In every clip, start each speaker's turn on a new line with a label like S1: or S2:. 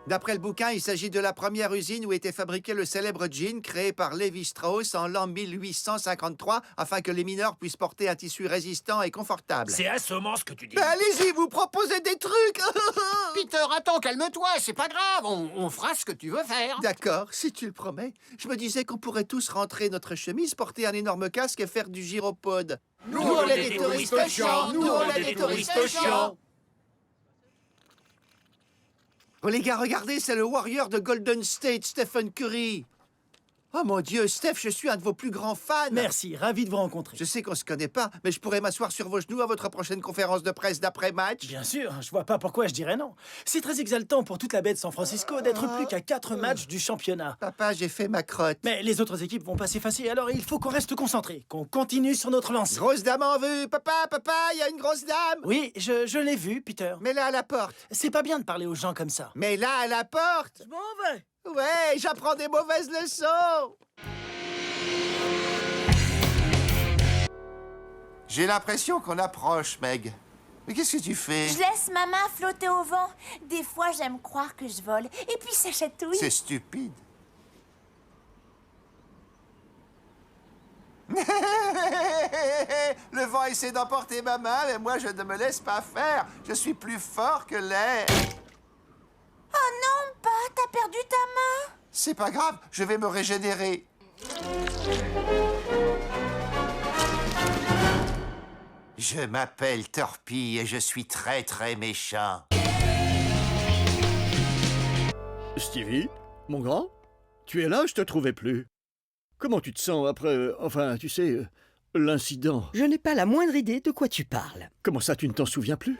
S1: D'après le bouquin, il s'agit de la première usine où était fabriqué le célèbre jean créé par Lévi-Strauss en l'an 1853 afin que les mineurs puissent porter un tissu résistant et confortable.
S2: C'est assommant ce que tu dis.
S1: Allez-y, vous proposez des trucs.
S3: Peter, attends, calme-toi, c'est pas grave, on fera ce que tu veux faire.
S1: D'accord, si tu le promets. Je me disais qu'on pourrait tous rentrer notre chemise, porter un énorme casque et faire du gyropode.
S3: Nous, on est des touristes chiants, nous, on est des touristes chiants.
S1: Oh les gars, regardez, c'est le Warrior de Golden State, Stephen Curry. Oh mon Dieu, Steph, je suis un de vos plus grands fans.
S4: Merci, ravi de vous rencontrer.
S1: Je sais qu'on se connaît pas, mais je pourrais m'asseoir sur vos genoux à votre prochaine conférence de presse d'après-match.
S4: Bien sûr, je vois pas pourquoi je dirais non. C'est très exaltant pour toute la baie de San Francisco d'être plus qu'à 4 matchs du championnat.
S1: Papa, j'ai fait ma crotte.
S4: Mais les autres équipes vont pas s'effacer, alors il faut qu'on reste concentré, qu'on continue sur notre lancée.
S1: Grosse dame en vue. Papa, il y a une grosse dame.
S4: Oui, je l'ai vu, Peter.
S1: Mets-la à la porte.
S4: C'est pas bien de parler aux gens comme ça.
S1: Mets-la à la porte.
S4: Je m'en vais.
S1: Ouais, j'apprends des mauvaises leçons. J'ai l'impression qu'on approche, Meg. Mais qu'est-ce que tu fais?
S5: Je laisse ma main flotter au vent. Des fois, j'aime croire que je vole. Et puis, ça chatouille.
S1: C'est stupide. Le vent essaie d'emporter ma main, mais moi, je ne me laisse pas faire. Je suis plus fort que l'air.
S5: Oh non, pas, t'as perdu ta main.
S1: C'est pas grave, je vais me régénérer. Je m'appelle Torpille et je suis très très méchant.
S6: Stevie, mon grand, tu es là, je te trouvais plus. Comment tu te sens après, enfin, tu sais, l'incident?
S7: Je n'ai pas la moindre idée de quoi tu parles.
S6: Comment ça, tu ne t'en souviens plus?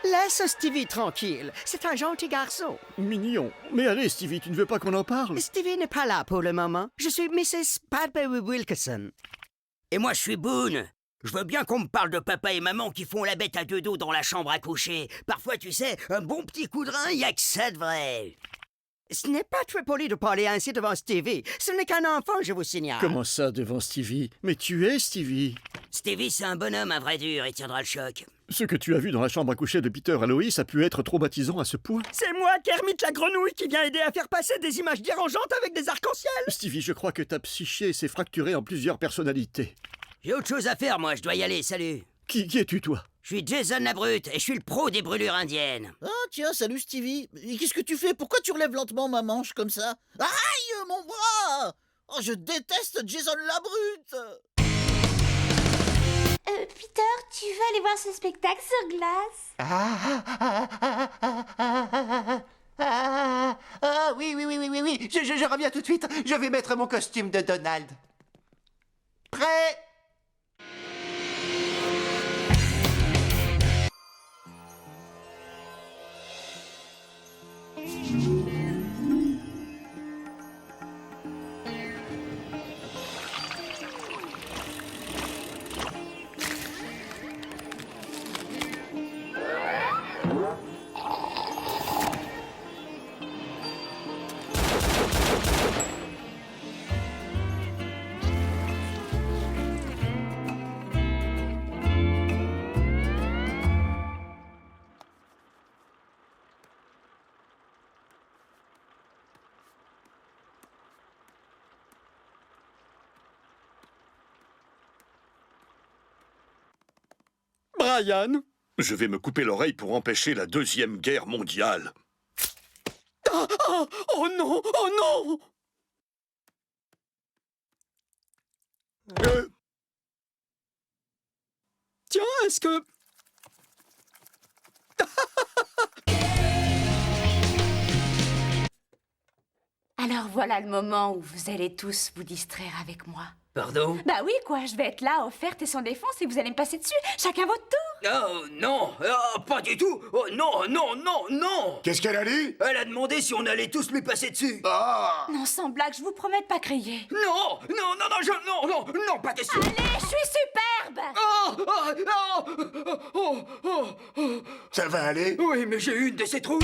S7: Laisse Stevie tranquille, c'est un gentil garçon.
S6: Mignon. Mais allez, Stevie, tu ne veux pas qu'on en parle?
S7: Stevie n'est pas là pour le moment. Je suis Mrs. Padbury Wilkerson.
S8: Et moi, je suis Boone. Je veux bien qu'on me parle de papa et maman qui font la bête à deux dos dans la chambre à coucher. Parfois, tu sais, un bon petit coup de rein, y a que ça de vrai.
S7: Ce n'est pas très poli de parler ainsi devant Stevie. Ce n'est qu'un enfant, je vous signale.
S6: Comment ça, devant Stevie? Mais tu es Stevie.
S8: Stevie, c'est un bonhomme, un vrai dur, il tiendra le choc.
S6: Ce que tu as vu dans la chambre à coucher de Peter à Loïs a pu être traumatisant à ce point.
S7: C'est moi, Kermit la grenouille, qui vient aider à faire passer des images dérangeantes avec des arcs-en-ciel.
S6: Stevie, je crois que ta psyché s'est fracturée en plusieurs personnalités.
S8: J'ai autre chose à faire, moi, je dois y aller, salut.
S6: Qui es-tu, toi?
S8: Je suis Jason la Brute et je suis le pro des brûlures indiennes.
S9: Ah tiens, salut Stevie. Et qu'est-ce que tu fais? Pourquoi tu relèves lentement ma manche comme ça? Aïe, mon bras! Oh, je déteste Jason la Brute!
S5: Peter, tu veux aller voir ce spectacle sur glace?
S1: Oui. Je reviens tout de suite. Je vais mettre mon costume de Donald. Prêt?
S6: Brian!
S10: Je vais me couper l'oreille pour empêcher la Deuxième Guerre mondiale.
S6: Oh non! Oh non!
S7: Tiens, est-ce que...
S5: Alors voilà le moment où vous allez tous vous distraire avec moi.
S8: Pardon?
S5: Bah oui, quoi, je vais être là, offerte et sans défense, et vous allez me passer dessus. Chacun votre tour.
S8: Oh non, pas du tout. Oh non.
S3: Qu'est-ce qu'elle a dit?
S8: Elle a demandé si on allait tous lui passer dessus.
S5: Non, sans blague, je vous promets de pas crier.
S8: Non, pas question.
S5: Allez, je suis superbe.
S3: Ça va aller?
S8: Oui, mais j'ai une de ces trouilles.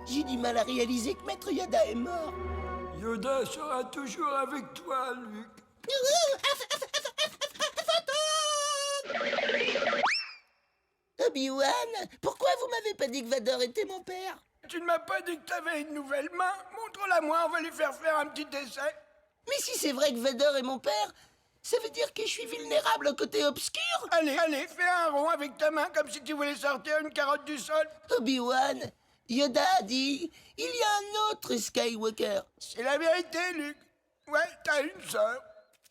S9: J'ai du mal à réaliser que Maître Yoda est mort.
S2: Yoda sera toujours avec toi, Luke.
S9: Obi-Wan, pourquoi vous m'avez pas dit que Vador était mon père?
S2: Tu ne m'as pas dit que t'avais une nouvelle main? Montre-la-moi, on va lui faire un petit essai.
S9: Mais si c'est vrai que Vador est mon père, ça veut dire que je suis vulnérable au côté obscur?
S2: Allez, fais un rond avec ta main comme si tu voulais sortir une carotte du sol.
S9: Obi-Wan, Yoda a dit, il y a un autre Skywalker.
S2: C'est la vérité, Luke. Ouais, t'as une sœur.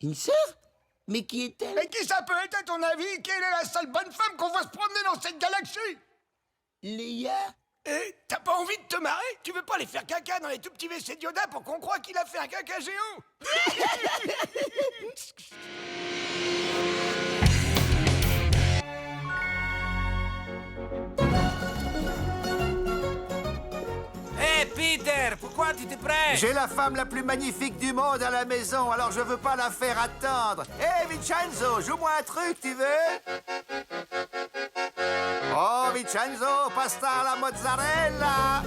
S9: Une sœur? Mais qui est-elle?
S2: Et qui ça peut être, à ton avis? Quelle est la seule bonne femme qu'on voit se promener dans cette galaxie?
S9: Leia?
S2: Et t'as pas envie de te marrer? Tu veux pas aller faire caca dans les tout petits WC de Yoda pour qu'on croie qu'il a fait un caca géant?
S3: Hé, Peter, pourquoi tu te prêches?
S1: J'ai la femme la plus magnifique du monde à la maison, alors je veux pas la faire attendre. Hé, Vincenzo, joue-moi un truc, tu veux? Oh, Vincenzo, pasta alla mozzarella!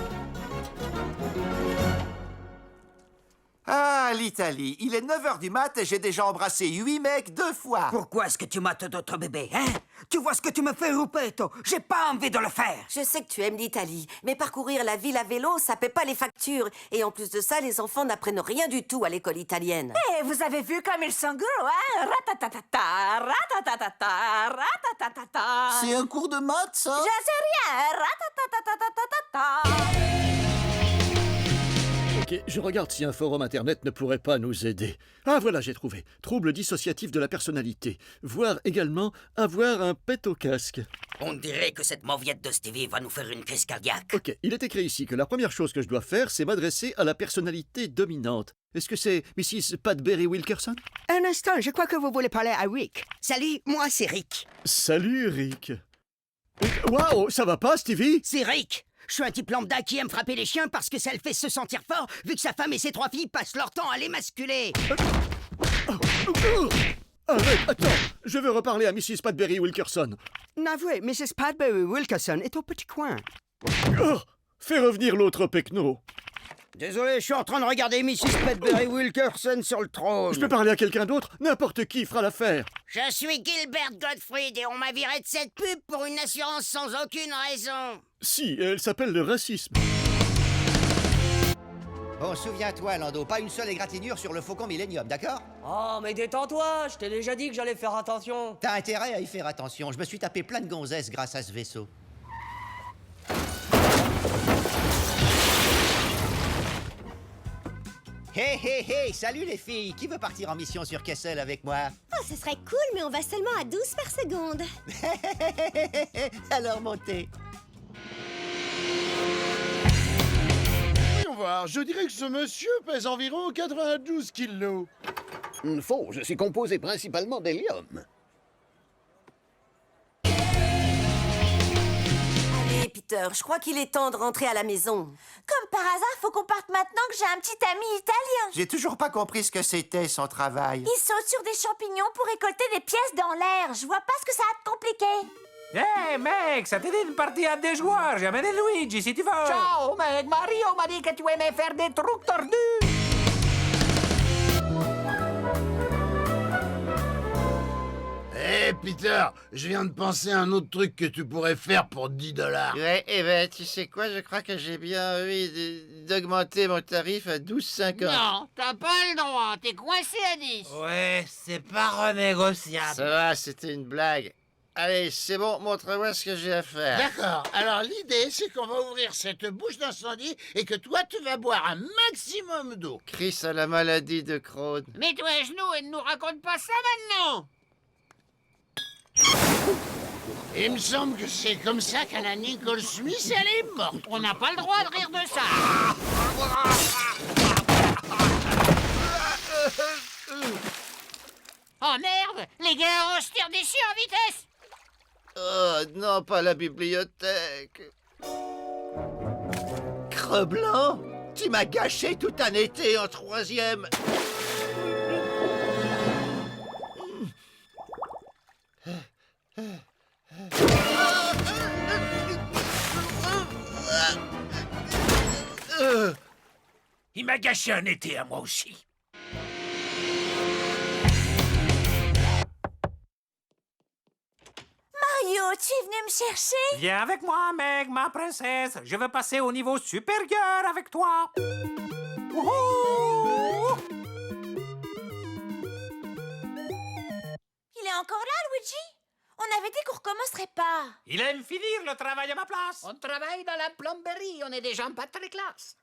S1: Ah, l'Italie. Il est 9h du mat et j'ai déjà embrassé 8 mecs 2 fois.
S8: Pourquoi est-ce que tu mates d'autres bébés, hein? Tu vois ce que tu me fais, Ruppetto? J'ai pas envie de le faire.
S11: Je sais que tu aimes l'Italie, mais parcourir la ville à vélo, ça paie pas les factures. Et en plus de ça, les enfants n'apprennent rien du tout à l'école italienne.
S5: Eh, vous avez vu comme ils sont gros, hein? Ratatatata, ratatatata, ratatatata.
S9: C'est un cours de maths, ça?
S5: Je sais rien. Ratatatatata.
S6: Ok, je regarde si un forum internet ne pourrait pas nous aider. Ah voilà, j'ai trouvé. Trouble dissociatif de la personnalité. Voire également avoir un pet au casque.
S8: On dirait que cette mauviette de Stevie va nous faire une crise cardiaque.
S6: Ok, il est écrit ici que la première chose que je dois faire, c'est m'adresser à la personnalité dominante. Est-ce que c'est Mrs. Padbury Wilkerson?
S7: Un instant, je crois que vous voulez parler à Rick.
S8: Salut, moi c'est Rick.
S6: Salut, Rick. Waouh, ça va pas, Stevie?
S8: C'est Rick. Je suis un type lambda qui aime frapper les chiens parce que ça le fait se sentir fort, vu que sa femme et ses 3 filles passent leur temps à les masculer.
S6: Arrête, attends, je veux reparler à Mrs. Padbury Wilkerson.
S7: Navré, Mrs. Padbury Wilkerson est au petit coin.
S6: Oh, fais revenir l'autre pecno.
S8: Désolé, je suis en train de regarder Mrs. Padbury Wilkerson sur le trône.
S6: Je peux parler à quelqu'un d'autre? N'importe qui fera l'affaire.
S8: Je suis Gilbert Gottfried et on m'a viré de cette pub pour une assurance sans aucune raison.
S6: Si, elle s'appelle le racisme.
S1: Bon, souviens-toi, Lando, pas une seule égratignure sur le Faucon Millenium, d'accord?
S12: Oh, mais détends-toi, je t'ai déjà dit que j'allais faire attention.
S1: T'as intérêt à y faire attention. Je me suis tapé plein de gonzesses grâce à ce vaisseau. Hé, hé, hé! Salut les filles! Qui veut partir en mission sur Kessel avec moi?
S13: Oh, ce serait cool, mais on va seulement à 12 par seconde.
S1: Alors montez.
S14: Voyons voir, je dirais que ce monsieur pèse environ 92 kilos.
S15: Faux, je suis composé principalement d'hélium.
S11: Allez, Peter, je crois qu'il est temps de rentrer à la maison.
S5: Comme par hasard, faut qu'on parte maintenant que j'ai un petit ami italien.
S1: J'ai toujours pas compris ce que c'était, son travail.
S5: Il saute sur des champignons pour récolter des pièces dans l'air. Je vois pas ce que ça a de compliqué.
S3: Hé, mec, ça te dit de partir à 2 joueurs? J'ai amené Luigi, si tu veux.
S12: Ciao, mec, Mario m'a dit que tu aimais faire des trucs tordus.
S14: Hé, Peter, je viens de penser à un autre truc que tu pourrais faire pour 10 $.
S1: Ouais, eh ben, tu sais quoi, je crois que j'ai bien envie d'augmenter mon tarif à 12,50.
S16: Non, t'as pas le droit, t'es coincé à 10.
S17: Ouais, c'est pas renégociable.
S1: Ça va, c'était une blague. Allez, c'est bon, montre-moi ce que j'ai à faire.
S14: D'accord, alors l'idée, c'est qu'on va ouvrir cette bouche d'incendie et que toi, tu vas boire un maximum d'eau.
S1: Chris a la maladie de Crohn.
S16: Mets-toi à genoux et ne nous raconte pas ça maintenant.
S14: Il me semble que c'est comme ça qu'Anna Nicole Smith, elle est morte.
S16: On n'a pas le droit de rire de ça. Oh merde, les gars, on se tire dessus en vitesse.
S1: Oh non, pas la bibliothèque. Creblanc, tu m'as gâché tout un été en 3e.
S17: Il m'a gâché un été à moi aussi.
S5: Mario, Tu es venu me chercher?
S17: Viens avec moi, Meg, ma princesse. Je veux passer au niveau supérieur avec toi. Wouhou!
S5: Il est encore là, Luigi? On avait dit qu'on recommencerait pas.
S17: Il aime finir le travail à ma place.
S3: On travaille dans la plomberie, on est des gens pas très classe.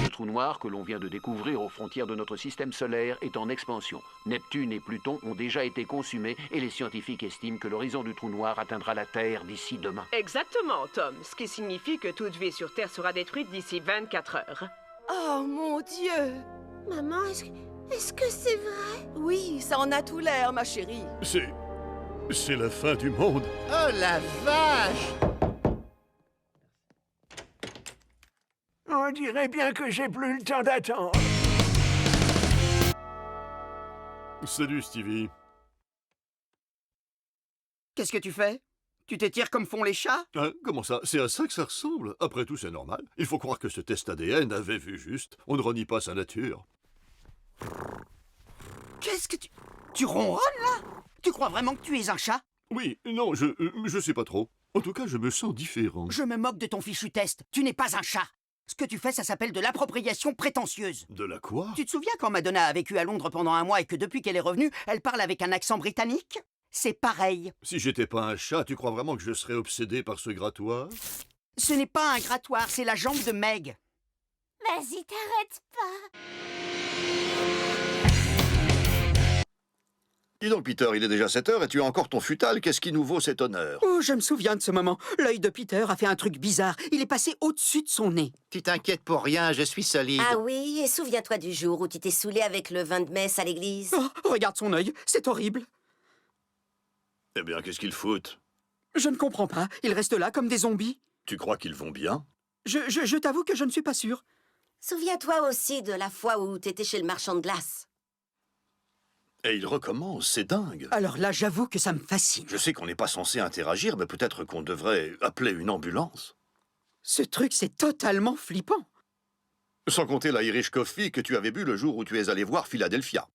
S18: Le trou noir que l'on vient de découvrir aux frontières de notre système solaire est en expansion. Neptune et Pluton ont déjà été consumés et les scientifiques estiment que l'horizon du trou noir atteindra la Terre d'ici demain.
S19: Exactement, Tom. Ce qui signifie que toute vie sur Terre sera détruite d'ici 24 heures.
S7: Oh mon Dieu!
S13: Maman, est-ce que c'est vrai?
S7: Oui, ça en a tout l'air, ma chérie.
S6: C'est la fin du monde.
S1: Oh la vache!
S2: On dirait bien que j'ai plus le temps d'attendre.
S6: Salut, Stevie.
S7: Qu'est-ce que tu fais? Tu t'étires comme font les chats?
S6: Hein, comment ça? C'est à ça que ça ressemble. Après tout, c'est normal. Il faut croire que ce test ADN avait vu juste. On ne renie pas sa nature.
S7: Qu'est-ce que tu ronronnes, là? Tu crois vraiment que tu es un chat?
S6: Oui, non, je sais pas trop. En tout cas, je me sens différent.
S7: Je me moque de ton fichu test. Tu n'es pas un chat. Ce que tu fais, ça s'appelle de l'appropriation prétentieuse.
S6: De la quoi?
S7: Tu te souviens quand Madonna a vécu à Londres pendant un mois et que depuis qu'elle est revenue, elle parle avec un accent britannique? C'est pareil.
S6: Si j'étais pas un chat, tu crois vraiment que je serais obsédé par ce grattoir?
S7: Ce n'est pas un grattoir, c'est la jambe de Meg.
S5: Vas-y, t'arrêtes pas.
S10: Dis donc, Peter, il est déjà 7 heures et tu as encore ton futal. Qu'est-ce qui nous vaut cet honneur?
S7: Oh, je me souviens de ce moment. L'œil de Peter a fait un truc bizarre. Il est passé au-dessus de son nez.
S1: Tu t'inquiètes pour rien, je suis solide.
S11: Ah oui, et souviens-toi du jour où tu t'es saoulé avec le vin de messe à l'église.
S7: Oh, regarde son œil, c'est horrible.
S10: Eh bien, qu'est-ce qu'ils foutent?
S7: Je ne comprends pas. Ils restent là comme des zombies.
S10: Tu crois qu'ils vont bien?
S7: Je t'avoue que je ne suis pas sûr.
S11: Souviens-toi aussi de la fois où t'étais chez le marchand de glace.
S10: Et ils recommencent, c'est dingue.
S7: Alors là, j'avoue que ça me fascine.
S10: Je sais qu'on n'est pas censé interagir, mais peut-être qu'on devrait appeler une ambulance.
S7: Ce truc, c'est totalement flippant.
S10: Sans compter la Irish Coffee que tu avais bu le jour où tu es allé voir Philadelphia.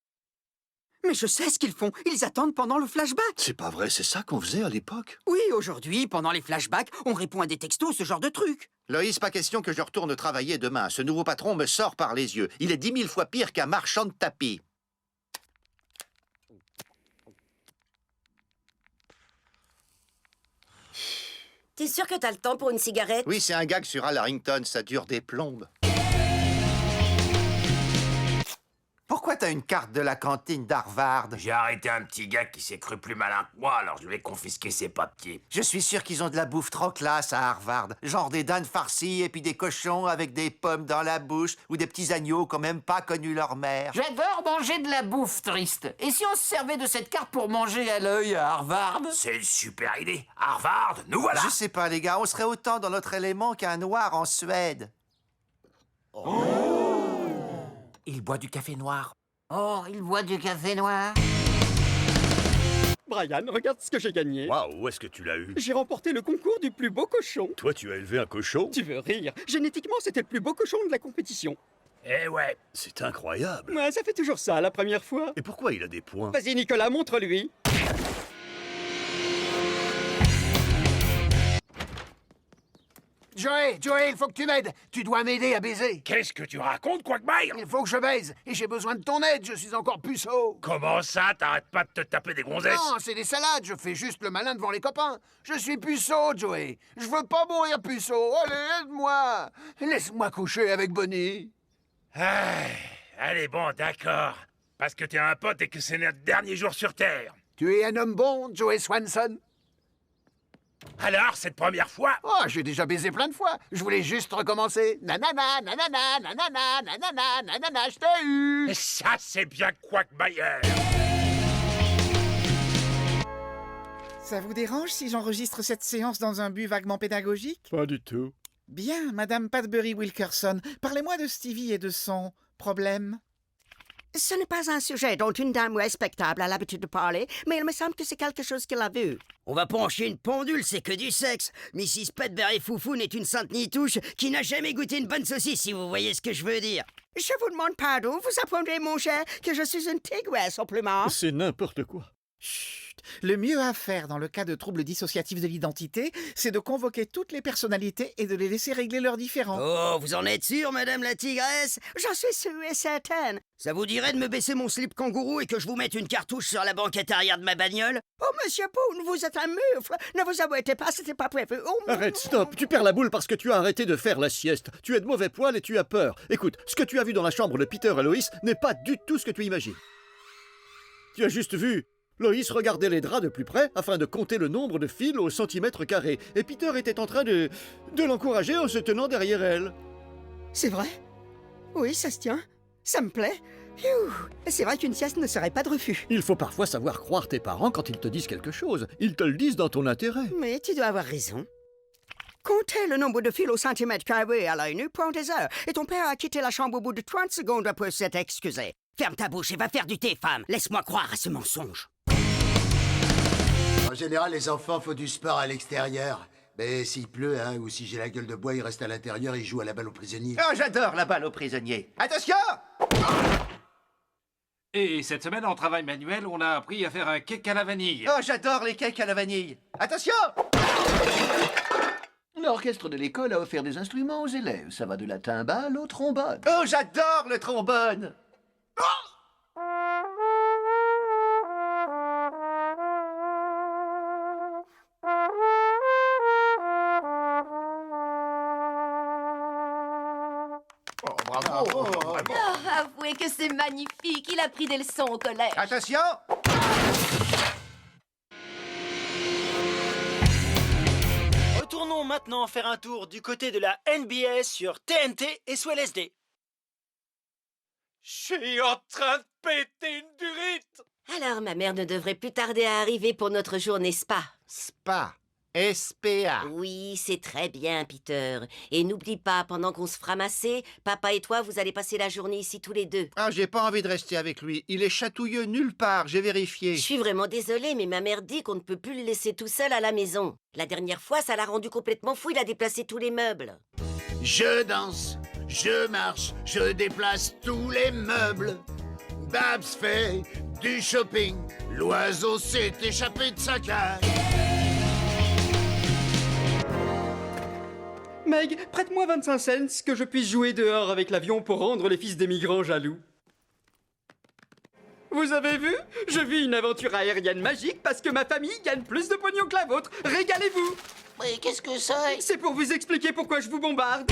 S7: Mais je sais ce qu'ils font. Ils attendent pendant le flashback.
S10: C'est pas vrai, c'est ça qu'on faisait à l'époque?
S7: Oui, aujourd'hui, pendant les flashbacks, on répond à des textos, ce genre de truc.
S1: Loïs, pas question que je retourne travailler demain. Ce nouveau patron me sort par les yeux. Il est 10 000 fois pire qu'un marchand de tapis.
S11: T'es sûr que t'as le temps pour une cigarette?
S1: Oui, c'est un gag sur Al Harrington, ça dure des plombes. Pourquoi t'as une carte de la cantine d'Harvard?
S2: J'ai arrêté un petit gars qui s'est cru plus malin que moi, alors je lui ai confisqué ses papiers.
S1: Je suis sûr qu'ils ont de la bouffe trop classe à Harvard. Genre des dindes farcies et puis des cochons avec des pommes dans la bouche ou des petits agneaux qui n'ont même pas connu leur mère.
S12: J'adore manger de la bouffe triste. Et si on se servait de cette carte pour manger à l'œil à Harvard?
S2: C'est une super idée. Harvard, nous voilà.
S1: Je sais pas, les gars, on serait autant dans notre élément qu'un noir en Suède.
S17: Il boit du café noir.
S12: Oh, il boit du café noir.
S20: Brian, regarde ce que j'ai gagné.
S10: Waouh, où est-ce que tu l'as eu?
S20: J'ai remporté le concours du plus beau cochon.
S10: Toi, tu as élevé un cochon?
S20: Tu veux rire? Génétiquement, c'était le plus beau cochon de la compétition.
S2: Eh ouais.
S10: C'est incroyable.
S20: Ouais, ça fait toujours ça, la première fois.
S10: Et pourquoi il a des points?
S20: Vas-y, Nicolas, montre-lui.
S2: Joey, il faut que tu m'aides. Tu dois m'aider à baiser. Qu'est-ce que tu racontes, Quagmire? Il faut que je baise. Et j'ai besoin de ton aide, je suis encore puceau. Comment ça? T'arrêtes pas de te taper des gonzesses? Non, c'est des salades. Je fais juste le malin devant les copains. Je suis puceau, Joey. Je veux pas mourir puceau. Allez, aide-moi. Laisse-moi coucher avec Bonnie.
S17: Allez, bon, d'accord. Parce que t'es un pote et que c'est notre dernier jour sur Terre.
S2: Tu es un homme bon, Joey Swanson?
S17: Alors, cette première fois?
S2: Oh, j'ai déjà baisé plein de fois. Je voulais juste recommencer. Nanana, nanana, nanana, nanana, nanana, je t'ai eu.
S17: Ça, c'est bien Quagmire.
S21: Ça vous dérange si j'enregistre cette séance dans un but vaguement pédagogique?
S6: Pas du tout.
S21: Bien, Madame Padbury Wilkerson, parlez-moi de Stevie et de son problème.
S7: Ce n'est pas un sujet dont une dame respectable a l'habitude de parler, mais il me semble que c'est quelque chose qu'elle a vu.
S8: On va pas en chier une pendule, c'est que du sexe. Mrs. Padbury Foufoune est une sainte nitouche qui n'a jamais goûté une bonne saucisse, si vous voyez ce que je veux dire.
S7: Je vous demande pardon, vous apprendrez, mon cher, que je suis une tigresse au plumard.
S6: C'est n'importe quoi.
S21: Chut. Le mieux à faire dans le cas de troubles dissociatifs de l'identité, c'est de convoquer toutes les personnalités et de les laisser régler leurs différends.
S8: Oh, vous en êtes sûre, madame la tigresse?
S7: J'en suis sûre et certaine.
S8: Ça vous dirait de me baisser mon slip kangourou et que je vous mette une cartouche sur la banquette arrière de ma bagnole?
S7: Oh, monsieur Boone, vous êtes un mufle. Ne vous embêtez pas, c'était pas prévu. Oh,
S6: Arrête, stop. Tu perds la boule parce que tu as arrêté de faire la sieste. Tu es de mauvais poil et tu as peur. Écoute, ce que tu as vu dans la chambre de Peter et Loïs n'est pas du tout ce que tu imagines. Tu as juste vu Loïs regardait les draps de plus près afin de compter le nombre de fils au centimètre carré. Et Peter était en train de l'encourager en se tenant derrière elle.
S7: C'est vrai? Oui, ça se tient. Ça me plaît. C'est vrai qu'une sieste ne serait pas de refus.
S6: Il faut parfois savoir croire tes parents quand ils te disent quelque chose. Ils te le disent dans ton intérêt.
S7: Mais tu dois avoir raison. Compter le nombre de fils au centimètre carré à l'œil nu prend des heures. Et ton père a quitté la chambre au bout de 30 secondes après s'être excusé.
S8: Ferme ta bouche et va faire du thé, femme. Laisse-moi croire à ce mensonge.
S4: En général, les enfants font du sport à l'extérieur. Mais s'il pleut, hein, ou si j'ai la gueule de bois, ils restent à l'intérieur et ils jouent à la balle aux prisonniers.
S1: Oh, j'adore la balle aux prisonniers. Attention!
S22: Et cette semaine, en travail manuel, on a appris à faire un cake à la vanille.
S1: Oh, j'adore les cakes à la vanille. Attention!
S15: L'orchestre de l'école a offert des instruments aux élèves. Ça va de la timbale au trombone.
S1: Oh, j'adore le trombone!
S23: Avouez que c'est magnifique. Il a pris des leçons au collège.
S1: Attention!
S24: Retournons maintenant faire un tour du côté de la NBS sur TNT et sous LSD.
S17: Je suis en train de péter une durite!
S11: Alors, ma mère ne devrait plus tarder à arriver pour notre journée spa.
S1: Spa. S-P-A.
S11: Oui, c'est très bien, Peter. Et n'oublie pas, pendant qu'on se fera masser, papa et toi, vous allez passer la journée ici tous les deux.
S1: Ah, j'ai pas envie de rester avec lui. Il est chatouilleux nulle part, j'ai vérifié.
S11: Je suis vraiment désolée, mais ma mère dit qu'on ne peut plus le laisser tout seul à la maison. La dernière fois, ça l'a rendu complètement fou, il a déplacé tous les meubles.
S4: Je danse, je marche, je déplace tous les meubles. Babs fait du shopping, l'oiseau s'est échappé de sa cage.
S20: Meg, prête-moi 25 cents que je puisse jouer dehors avec l'avion pour rendre les fils des migrants jaloux. Vous avez vu? Je vis une aventure aérienne magique parce que ma famille gagne plus de pognon que la vôtre. Régalez-vous!
S14: Mais qu'est-ce que c'est?
S20: C'est pour vous expliquer pourquoi je vous bombarde.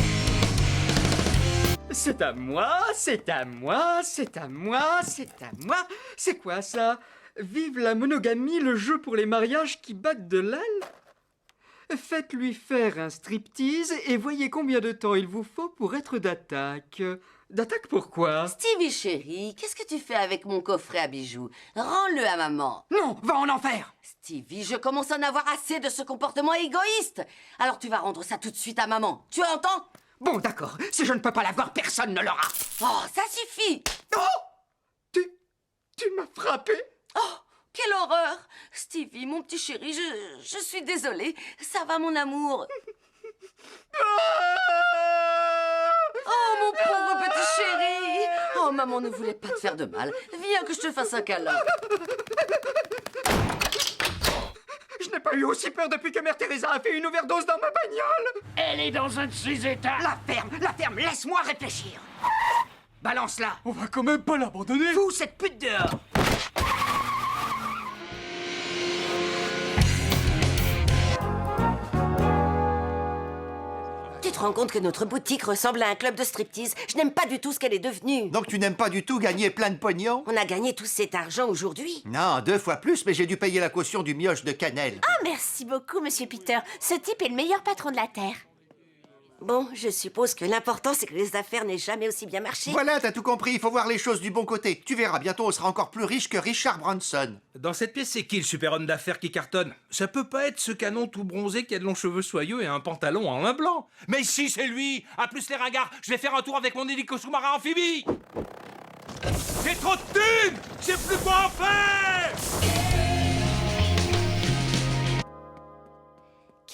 S20: C'est à moi, c'est à moi, c'est à moi, c'est à moi. C'est quoi ça? Vive la monogamie, le jeu pour les mariages qui battent de l'aile? Faites-lui faire un striptease et voyez combien de temps il vous faut pour être d'attaque. D'attaque pourquoi?
S23: Stevie chérie, qu'est-ce que tu fais avec mon coffret à bijoux? Rends-le à maman.
S20: Non, va en enfer!
S23: Stevie, je commence à en avoir assez de ce comportement égoïste. Alors tu vas rendre ça tout de suite à maman. Tu entends?
S20: Bon, d'accord. Si je ne peux pas l'avoir, personne ne l'aura.
S23: Oh, ça suffit!
S20: Oh! Tu m'as frappé?
S23: Oh! Quelle horreur! Stevie, mon petit chéri, je suis désolée. Ça va, mon amour? Oh, mon pauvre petit chéri! Oh, maman ne voulait pas te faire de mal. Viens que je te fasse un câlin.
S20: Je n'ai pas eu aussi peur depuis que Mère Teresa a fait une overdose dans ma bagnole.
S16: Elle est dans un de ses états.
S20: La ferme, laisse-moi réfléchir. Balance-la.
S17: On va quand même pas l'abandonner.
S20: Fous cette pute dehors.
S11: Tu te rends compte que notre boutique ressemble à un club de striptease? Je n'aime pas du tout ce qu'elle est devenue.
S1: Donc tu n'aimes pas du tout gagner plein de pognon?
S11: On a gagné tout cet argent aujourd'hui.
S1: Non, 2 fois plus, mais j'ai dû payer la caution du mioche de cannelle.
S5: Ah, merci beaucoup, Monsieur Peter. Ce type est le meilleur patron de la Terre.
S11: Bon, je suppose que l'important, c'est que les affaires n'aient jamais aussi bien marché.
S1: Voilà, t'as tout compris, il faut voir les choses du bon côté. Tu verras, bientôt on sera encore plus riche que Richard Branson.
S22: Dans cette pièce, c'est qui le super homme d'affaires qui cartonne? Ça peut pas être ce canon tout bronzé qui a de longs cheveux soyeux et un pantalon en lin blanc. Mais si, c'est lui! À plus les ringards, je vais faire un tour avec mon hélico sous-marin amphibie! J'ai trop de thunes! Je sais plus quoi en faire!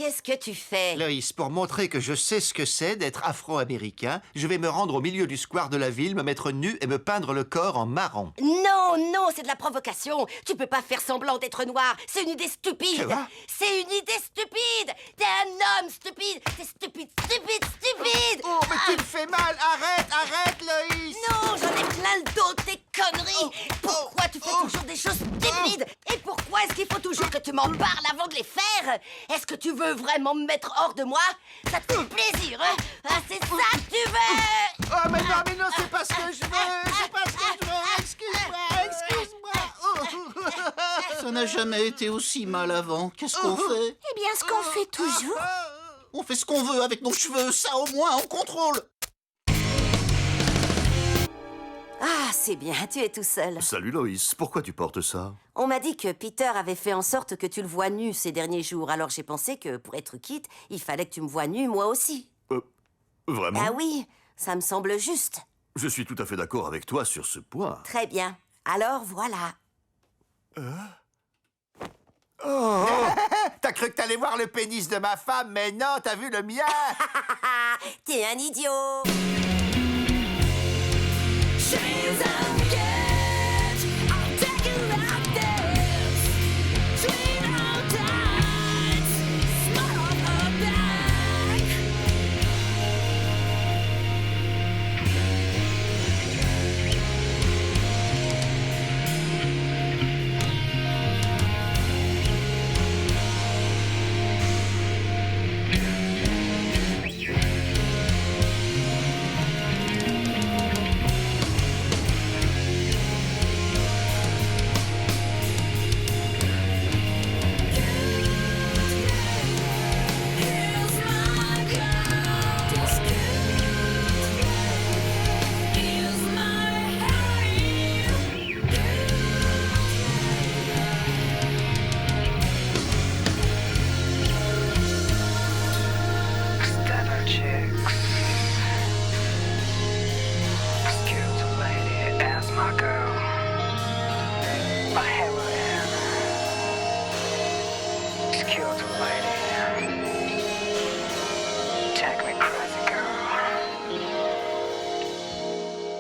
S11: Qu'est-ce que tu fais?
S1: Loïs, pour montrer que je sais ce que c'est d'être afro-américain, je vais me rendre au milieu du square de la ville, me mettre nu et me peindre le corps en marron.
S11: Non, non, c'est de la provocation. Tu peux pas faire semblant d'être noir. C'est une idée stupide.
S1: Quoi?
S11: C'est une idée stupide. T'es un homme stupide. T'es stupide, stupide, stupide.
S1: Oh, mais tu me fais mal. Arrête, Loïs.
S11: Non, j'en ai plein d'autres, tes conneries. Pourquoi tu fais toujours des choses stupides? Et pourquoi est-ce qu'il faut toujours que tu m'en parles avant de les faire? Est-ce que tu veux vraiment me mettre hors de moi? Ça te fait plaisir, hein? Ah, c'est ça que tu veux?
S1: Oh, mais non, c'est pas ce que je veux. C'est pas ce que je veux. Excuse-moi.
S14: Ça n'a jamais été aussi mal avant. Qu'est-ce qu'on fait?
S13: Eh bien, ce qu'on fait toujours.
S14: On fait ce qu'on veut avec nos cheveux, ça au moins on contrôle.
S11: Ah, c'est bien, tu es tout seul.
S10: Salut Loïs, pourquoi tu portes ça?
S11: On m'a dit que Peter avait fait en sorte que tu le vois nu ces derniers jours, alors j'ai pensé que pour être quitte, il fallait que tu me vois nu moi aussi.
S10: Vraiment?
S11: Ah oui, ça me semble juste.
S10: Je suis tout à fait d'accord avec toi sur ce point.
S11: Très bien, alors voilà.
S1: Oh. T'as cru que t'allais voir le pénis de ma femme, mais non, t'as vu le mien.
S11: T'es un idiot.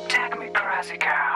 S3: Take me crazy girl.